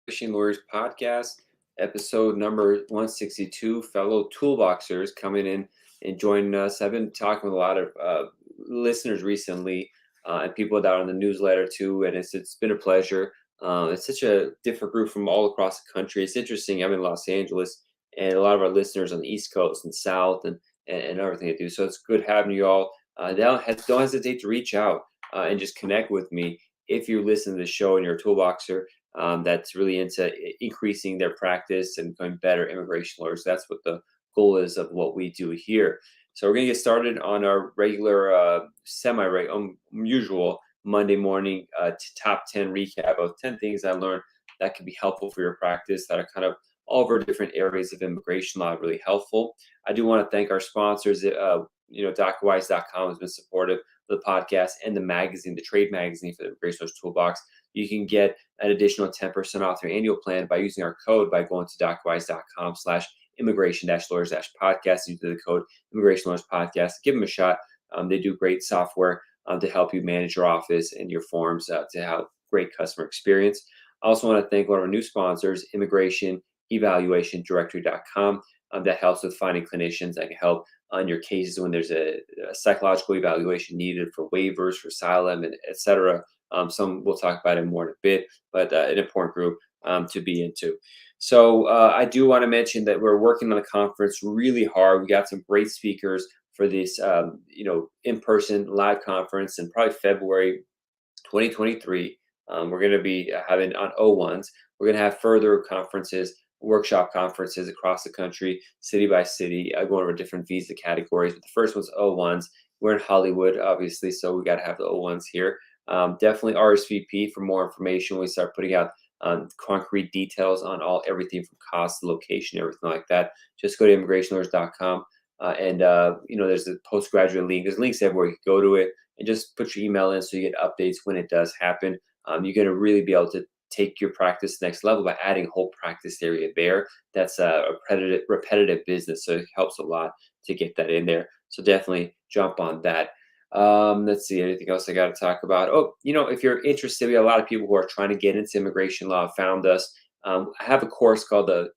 Immigration Lawyers Podcast, episode number 162. Fellow Toolboxers coming in and joining us. I've been talking with a lot of listeners recently and people that are on the newsletter too, and it's been a pleasure. It's such a different group from all across the country. It's interesting. I'm in Los Angeles, and a lot of our listeners on the East Coast and South and everything I do. So it's good having you all. Don't hesitate to reach out and just connect with me if you listen to the show and you're a toolboxer that's really into increasing their practice and becoming better immigration lawyers. That's what the goal is of what we do here. So we're going to get started on our regular, usual Monday morning top 10 recap of 10 things I learned that could be helpful for your practice that are kind of all over different areas of immigration law, really helpful. I do want to thank our sponsors. DocWise.com has been supportive of the podcast and the magazine, the trade magazine for the Immigration Lawyers Toolbox. You can get an additional 10% off your annual plan by using our code by going to docwise.com/immigration-lawyers-podcast. Use the code Immigration Lawyers Podcast. Give them a shot. They do great software to help you manage your office and your forms to have great customer experience. I also want to thank one of our new sponsors, immigrationevaluationdirectory.com. That helps with finding clinicians that can help on your cases when there's a psychological evaluation needed for waivers, for asylum, and et cetera. Some we'll talk about it more in a bit, but an important group to be into. So I do want to mention that we're working on the conference really hard. We got some great speakers for this, in-person live conference in probably February 2023. We're going to be having on O1s. We're going to have further conferences, workshop conferences across the country, city by city, going over different visa categories. But the first one's O1s. We're in Hollywood, obviously, so we got to have the O1s here. Definitely RSVP for more information. We start putting out concrete details on everything from cost, location, everything like that. Just go to immigrationlawyers.com there's a postgraduate link. There's links everywhere. You can go to it and just put your email in so you get updates when it does happen. You're going to really be able to take your practice next level by adding a whole practice area there. That's a repetitive business, so it helps a lot to get that in there. So definitely jump on that. Let's see, anything else I got to talk about? If you're interested, we have a lot of people who are trying to get into immigration law found us. I have a course the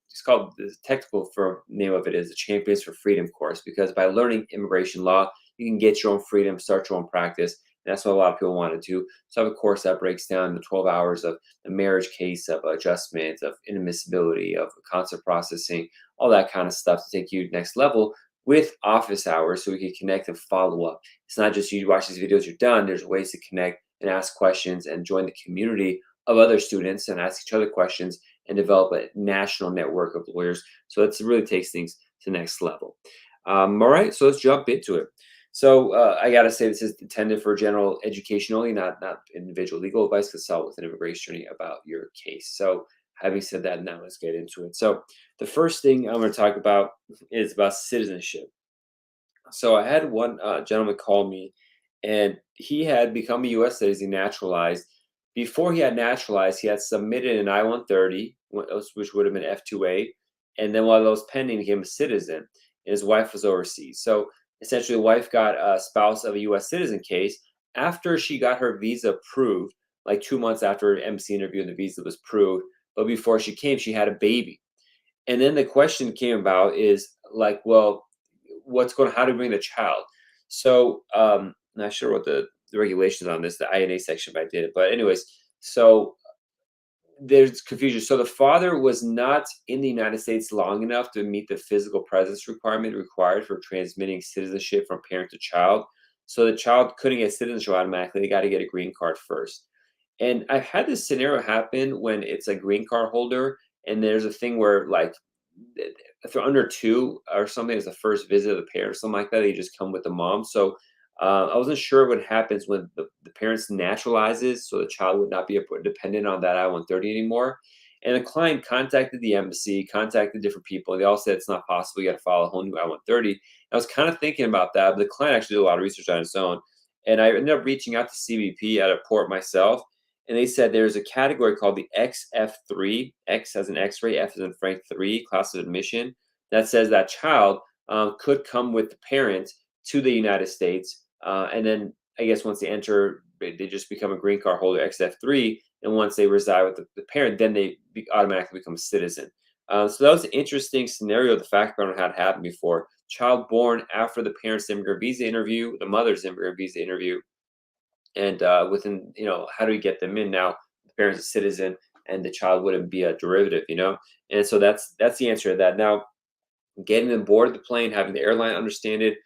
technical name of it is the Champions for Freedom course, because by learning immigration law, you can get your own freedom, start your own practice. And that's what a lot of people want to do. So I have a course that breaks down the 12 hours of the marriage case, of adjustment, of inadmissibility, of concert processing, all that kind of stuff to take you next level with office hours so we can connect and follow up. It's not just you watch these videos, you're done. There's ways to connect and ask questions and join the community of other students and ask each other questions and develop a national network of lawyers. So it really takes things to the next level. All right, so let's jump into it. So I got to say, this is intended for general education only, not individual legal advice. Consult with an immigration attorney about your case. So having said that, now let's get into it. So the first thing I'm going to talk about is about citizenship. So I had one gentleman call me, and he had become a U.S. citizen, naturalized. Before he had naturalized, he had submitted an I-130, which would have been F2A, and then while that was pending, he became a citizen, and his wife was overseas. So essentially, the wife got a spouse of a U.S. citizen case after she got her visa approved, like 2 months after her embassy interview and the visa was approved. But before she came, she had a baby. And then the question came about is like, well, how do we bring the child? So not sure what the regulations on this, the INA section, but I did it. But anyways, so there's confusion. So the father was not in the United States long enough to meet the physical presence requirement required for transmitting citizenship from parent to child. So the child couldn't get citizenship automatically. They got to get a green card first. And I've had this scenario happen when it's a green card holder, and there's a thing where, like, if they're under 2 or something, it's the first visit of the parent, something like that, they just come with the mom. So I wasn't sure what happens when the parents naturalizes, so the child would not be dependent on that I-130 anymore. And the client contacted the embassy, contacted different people, and they all said it's not possible. You got to file a whole new I-130. I was kind of thinking about that, but the client actually did a lot of research on its own. And I ended up reaching out to CBP at a port myself, and they said there's a category called the XF3, X as an X-ray, F as in Frank 3, class of admission, that says that child could come with the parent to the United States. And then I guess once they enter, they just become a green card holder, XF3. And once they reside with the parent, then they automatically become a citizen. So that was an interesting scenario. The fact pattern had happened before. Child born after the parents' immigrant visa interview, the mother's immigrant visa interview, and within, how do we get them in now? The parent's a citizen, and the child wouldn't be a derivative. And so that's the answer to that. Now, getting them board the plane, having the airline understand it,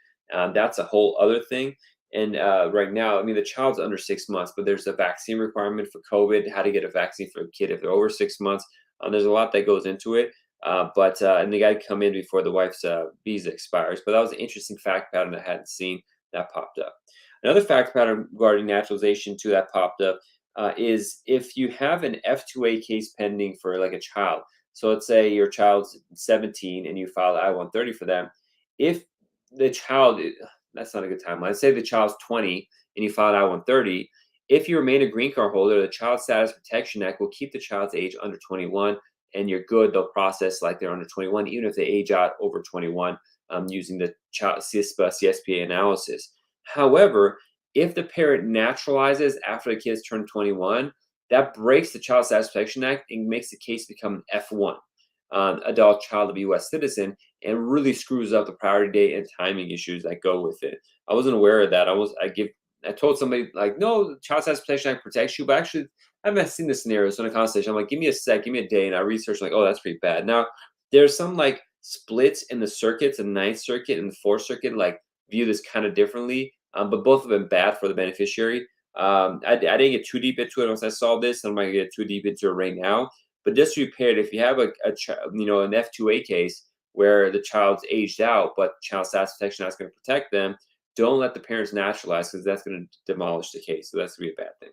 that's a whole other thing. And right now, I mean, the child's under 6 months, but there's a vaccine requirement for COVID, how to get a vaccine for a kid if they're over 6 months. There's a lot that goes into it. And they got to come in before the wife's visa expires. But that was an interesting fact pattern I hadn't seen that popped up. Another fact pattern regarding naturalization too that popped up is if you have an F2A case pending for like a child. So let's say your child's 17 and you file I-130 for them. If the child, that's not a good timeline. Let's say the child's 20 and you file I-130. If you remain a green card holder, the Child Status Protection Act will keep the child's age under 21, and you're good. They'll process like they're under 21, even if they age out over 21, using the child CSPA analysis. However, if the parent naturalizes after the kids turn 21, that breaks the Child Status Protection Act and makes the case become an F1, adult child of a U.S. citizen, and really screws up the priority date and timing issues that go with it. I wasn't aware of that. I told somebody like, no, the Child Status Protection Act protects you, but actually I haven't seen the scenarios. So in a conversation, I'm like, give me a sec, give me a day, and I researched like, oh, that's pretty bad. Now there's some like splits in the circuits, the Ninth Circuit and the Fourth Circuit, like view this kind of differently, but both of them bad for the beneficiary. I didn't get too deep into it once I saw this. I'm not gonna get too deep into it right now. But just to be prepared, if you have an F2A case where the child's aged out, but Child Status Protection Act is going to protect them, don't let the parents naturalize because that's going to demolish the case. So that's going to be a bad thing.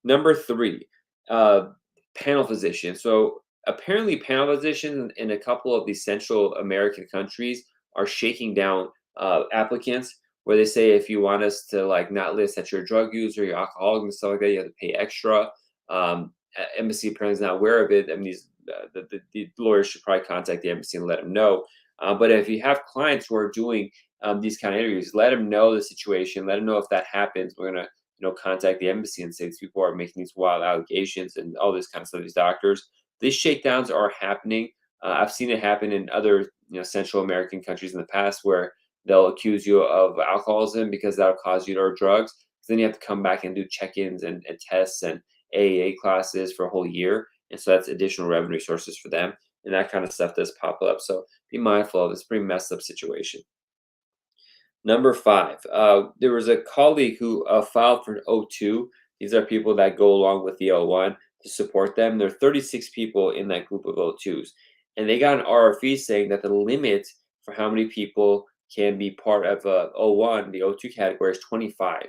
Number 3, panel physician. So apparently, panel physicians in a couple of these Central American countries are shaking down applicants, where they say if you want us to like not list that you're a drug user, you're alcoholic and stuff like that, you have to pay extra. Embassy apparently is not aware of it. I mean, the lawyers should probably contact the embassy and let them know. But if you have clients who are doing these kind of interviews, let them know the situation. Let them know if that happens. We're gonna contact the embassy and say these people are making these wild allegations and all this kind of stuff. These doctors, these shakedowns are happening. I've seen it happen in other Central American countries in the past where they'll accuse you of alcoholism because that'll cause you to order drugs. Then you have to come back and do check-ins and tests and AAA classes for a whole year. And so that's additional revenue sources for them. And that kind of stuff does pop up. So be mindful of this pretty messed up situation. Number 5, there was a colleague who filed for O-2. These are people that go along with the O-1 to support them. There are 36 people in that group of O-2s. And they got an RFE saying that the limit for how many people can be part of O-1, the O-2 category, is 25.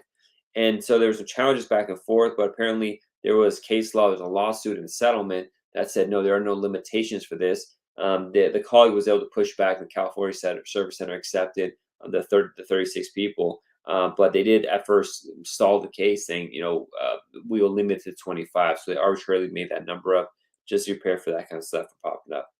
And so there was some challenges back and forth, but apparently there was case law, there's a lawsuit and a settlement that said, no, there are no limitations for this. The colleague was able to push back. The California Service Center accepted the 36 people, but they did at first stall the case saying, we will limit it to 25. So they arbitrarily made that number up. Just prepare for that kind of stuff for popping up.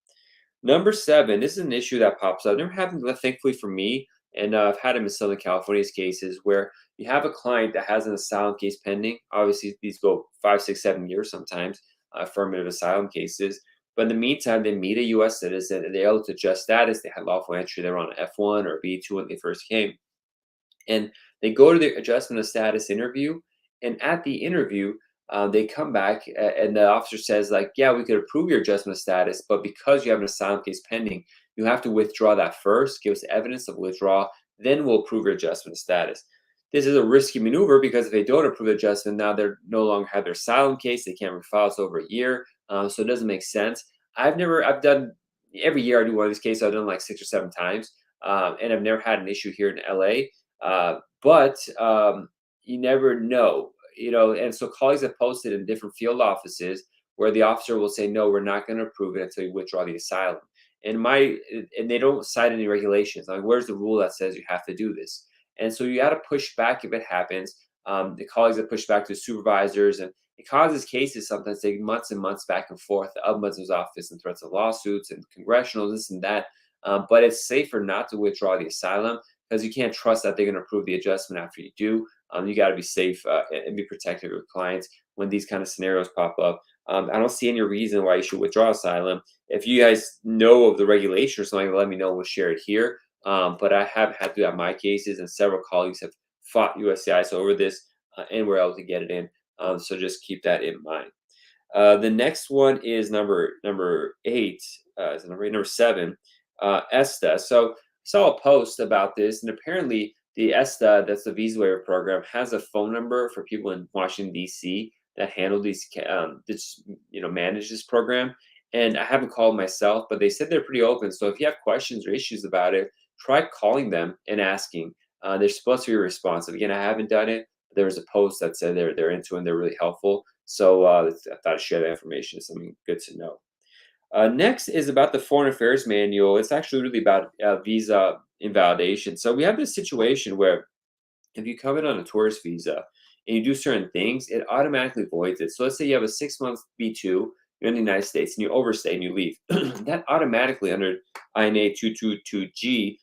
Number 7, this is an issue that pops up. It never happened, thankfully, for me. And I've had them in Southern California's cases where you have a client that has an asylum case pending. Obviously, these go 5, 6, 7 years sometimes, affirmative asylum cases. But in the meantime, they meet a U.S. citizen and they're able to adjust status. They had lawful entry. They were on an F1 or B2 when they first came. And they go to the adjustment of status interview. And at the interview, they come back and the officer says, like, yeah, we could approve your adjustment of status, but because you have an asylum case pending, you have to withdraw that first, give us evidence of withdrawal, then we'll approve your adjustment of status. This is a risky maneuver because if they don't approve adjustment, now they're no longer have their asylum case. They can't refile. It's over a year. So it doesn't make sense. I've done, every year I do one of these cases. I've done like 6 or 7 times. And I've never had an issue here in LA. But you never know, and so colleagues have posted in different field offices where the officer will say, no, we're not going to approve it until you withdraw the asylum. And they don't cite any regulations. Like, where's the rule that says you have to do this? And so you got to push back if it happens. The colleagues have pushed back to supervisors, and it causes cases sometimes take months and months back and forth. The ombudsman's office and threats of lawsuits and congressional, this and that. But it's safer not to withdraw the asylum because you can't trust that they're going to approve the adjustment after you do. You got to be safe and be protective of your clients when these kind of scenarios pop up. I don't see any reason why you should withdraw asylum. If you guys know of the regulation or something, let me know. We'll share it here. But I have had to do that in my cases, and several colleagues have fought USCIS over this, and we're able to get it in. So just keep that in mind. The next one is number 8. Is it number 8? Number 7, ESTA. So I saw a post about this, and apparently the ESTA, that's the visa waiver program, has a phone number for people in Washington D.C. that handle manage this program. And I haven't called myself, but they said they're pretty open. So if you have questions or issues about it, try calling them and asking. They're supposed to be responsive. Again, I haven't done it. There was a post that said they're into it and they're really helpful. So I thought I'd share that information. It's something good to know. Next is about the Foreign Affairs Manual. It's actually really about visa invalidation. So we have this situation where if you come in on a tourist visa and you do certain things, it automatically voids it. So let's say you have a 6-month B2, you're in the United States and you overstay and you leave. That automatically under INA 222G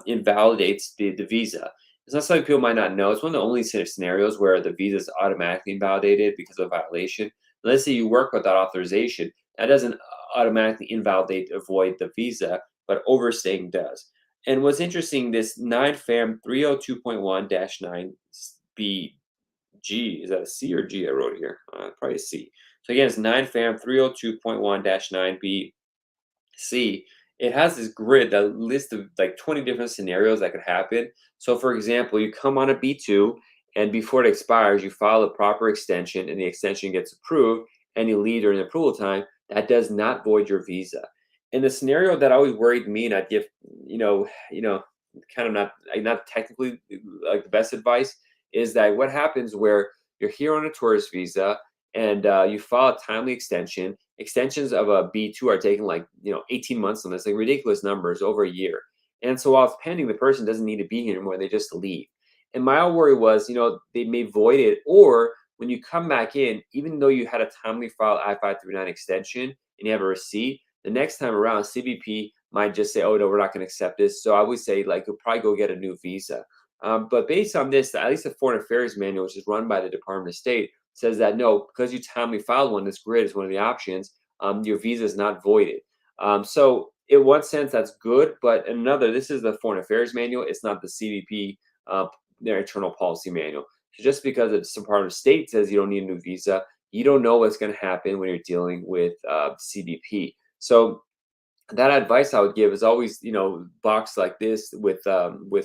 invalidates the visa. It's not something people might not know. It's one of the only scenarios where the visa is automatically invalidated because of violation. Let's say you work without authorization. That doesn't automatically invalidate, avoid the visa, but overstaying does. And what's interesting, this 9FAM 302.1-9BG, is that a C or G I wrote here? Probably a C. So again, it's 9FAM 302.1-9B C, it has this grid that lists of like 20 different scenarios that could happen. So, for example, you come on a B2 and before it expires, you file a proper extension and the extension gets approved and you leave during the approval time. That does not void your visa. And the scenario that always worried me, and I'd give, kind of not technically like the best advice, is that what happens where you're here on a tourist visa and you file a timely extension. Extensions of a B2 are taking 18 months on this, like ridiculous numbers, over a year. And so while it's pending, the person doesn't need to be here anymore. They just leave. And my own worry was, they may void it, or when you come back in, even though you had a timely file I-539 extension and you have a receipt, the next time around, CBP might just say, oh, no, we're not going to accept this. So I would say, you'll probably go get a new visa. But based on this, at least the Foreign Affairs Manual, which is run by the Department of State, says that no, because you timely filed one, this grid is one of the options, your visa is not voided. So in one sense, that's good, but in another, this is the Foreign Affairs Manual. It's not the CBP, their internal policy manual. So just because the Department of State says you don't need a new visa, you don't know what's going to happen when you're dealing with CBP. So that advice I would give is always, box like this with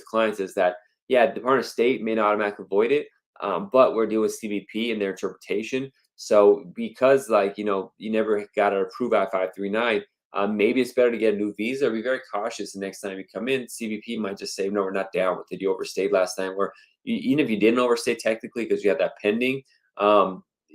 clients is that, yeah, the Department of State may not automatically void it, but we're dealing with CBP and their interpretation. So because you never got to approve I-539, maybe it's better to get a new visa. Be very cautious the next time you come in. CBP might just say, no, we're not down with it. You overstayed last time. Or even if you didn't overstay technically because you had that pending,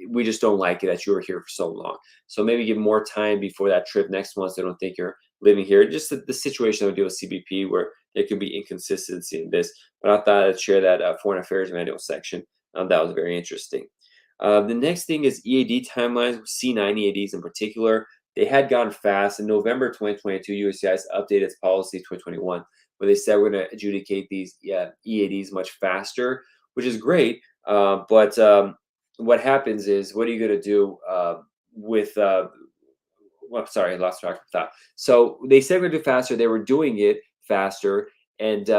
we just don't like it that you were here for so long. So maybe give more time before that trip next month so they don't think you're living here. Just the situation that we deal with CBP where there could be inconsistency in this. But I thought I'd share that Foreign Affairs Manual section. That was very interesting. The next thing is EAD timelines, C9 EADs in particular. They had gone fast. In November 2022, USCIS updated its policy 2021, where they said we're going to adjudicate these EADs much faster, which is great. But what happens is, what are you going to do with well, sorry, I lost track of thought. So they said we're going to do faster. They were doing it faster. And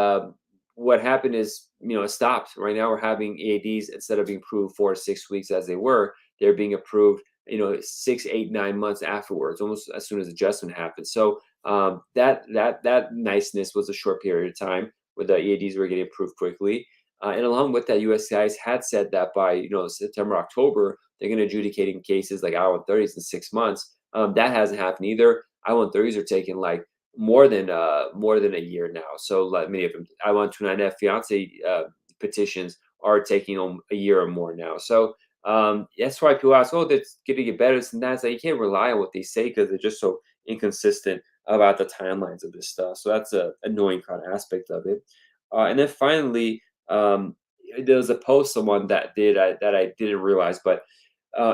what happened is, it stopped. Right now we're having EADs, instead of being approved 4 to 6 weeks as they were, they're being approved, 6, 8, 9 months afterwards, almost as soon as adjustment happens. So that niceness was a short period of time where the EADs were getting approved quickly. And along with that, USCIS had said that by September, October, they're going to adjudicating cases like I-130s in 6 months. That hasn't happened either. I-130s are taking more than a year now. So many of them, I-129F fiance petitions are taking a year or more now. So that's why people ask, oh, that's going to get better. And that's you can't rely on what they say because they're just so inconsistent about the timelines of this stuff. So that's an annoying kind of aspect of it. And then finally, there was a post someone that I didn't realize, but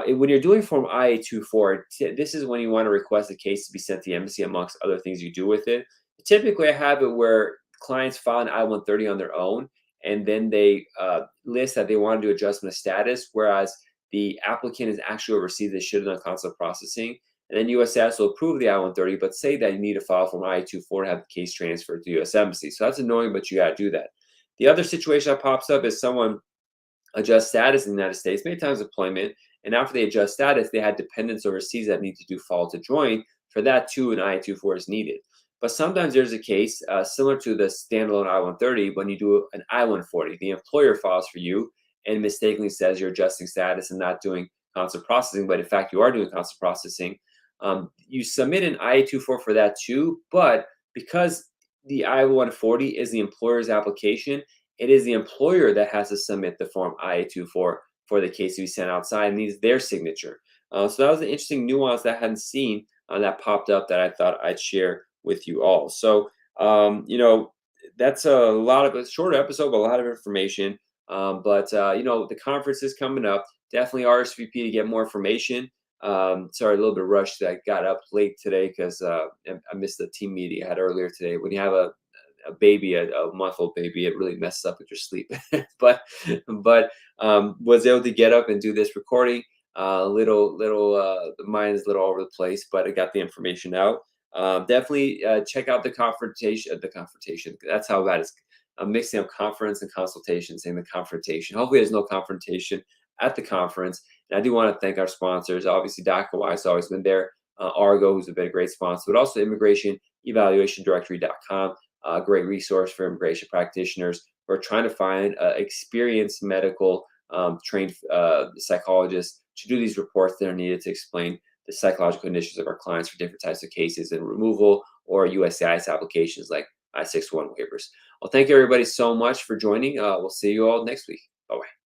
when you're doing Form IA-24, this is when you want to request a case to be sent to the embassy, amongst other things you do with it. Typically, I have it where clients file an I-130 on their own, and then they list that they want to do adjustment of status, whereas the applicant has actually overseas, they should have done consular processing. And then USCIS will approve the I-130, but say that you need to file for an I-24 to have the case transferred to the U.S. Embassy. So that's annoying, but you got to do that. The other situation that pops up is someone adjust status in the United States, many times employment, and after they adjust status, they had dependents overseas that need to do fall to join. For that too, an I-24 is needed. But sometimes there's a case similar to the standalone I-130 when you do an I-140. The employer files for you and mistakenly says you're adjusting status and not doing consular processing, but in fact you are doing consular processing. You submit an I-24 for that too, but because the I-140 is the employer's application, it is the employer that has to submit the form I-24 for the case to be sent outside and needs their signature. So that was an interesting nuance that I hadn't seen that popped up that I thought I'd share with you all. So, that's a short episode, but a lot of information. The conference is coming up. Definitely RSVP to get more information. Sorry, a little bit rushed. I got up late today because I missed the team meeting I had earlier today. When you have a baby, a month-old baby, it really messes up with your sleep. but was able to get up and do this recording. The mind is a little all over the place, but I got the information out. Definitely check out the confrontation. That's how bad it's mixing up conference and consultation, saying the confrontation. Hopefully there's no confrontation at the conference. And I do want to thank our sponsors. Obviously, DACA has always been there. Argo, who's been a great sponsor, but also immigrationevaluationdirectory.com. A great resource for immigration practitioners who are trying to find experienced medical trained psychologists to do these reports that are needed to explain the psychological conditions of our clients for different types of cases and removal or USCIS applications like I-601 waivers. Well, thank you everybody so much for joining. We'll see you all next week. Bye-bye.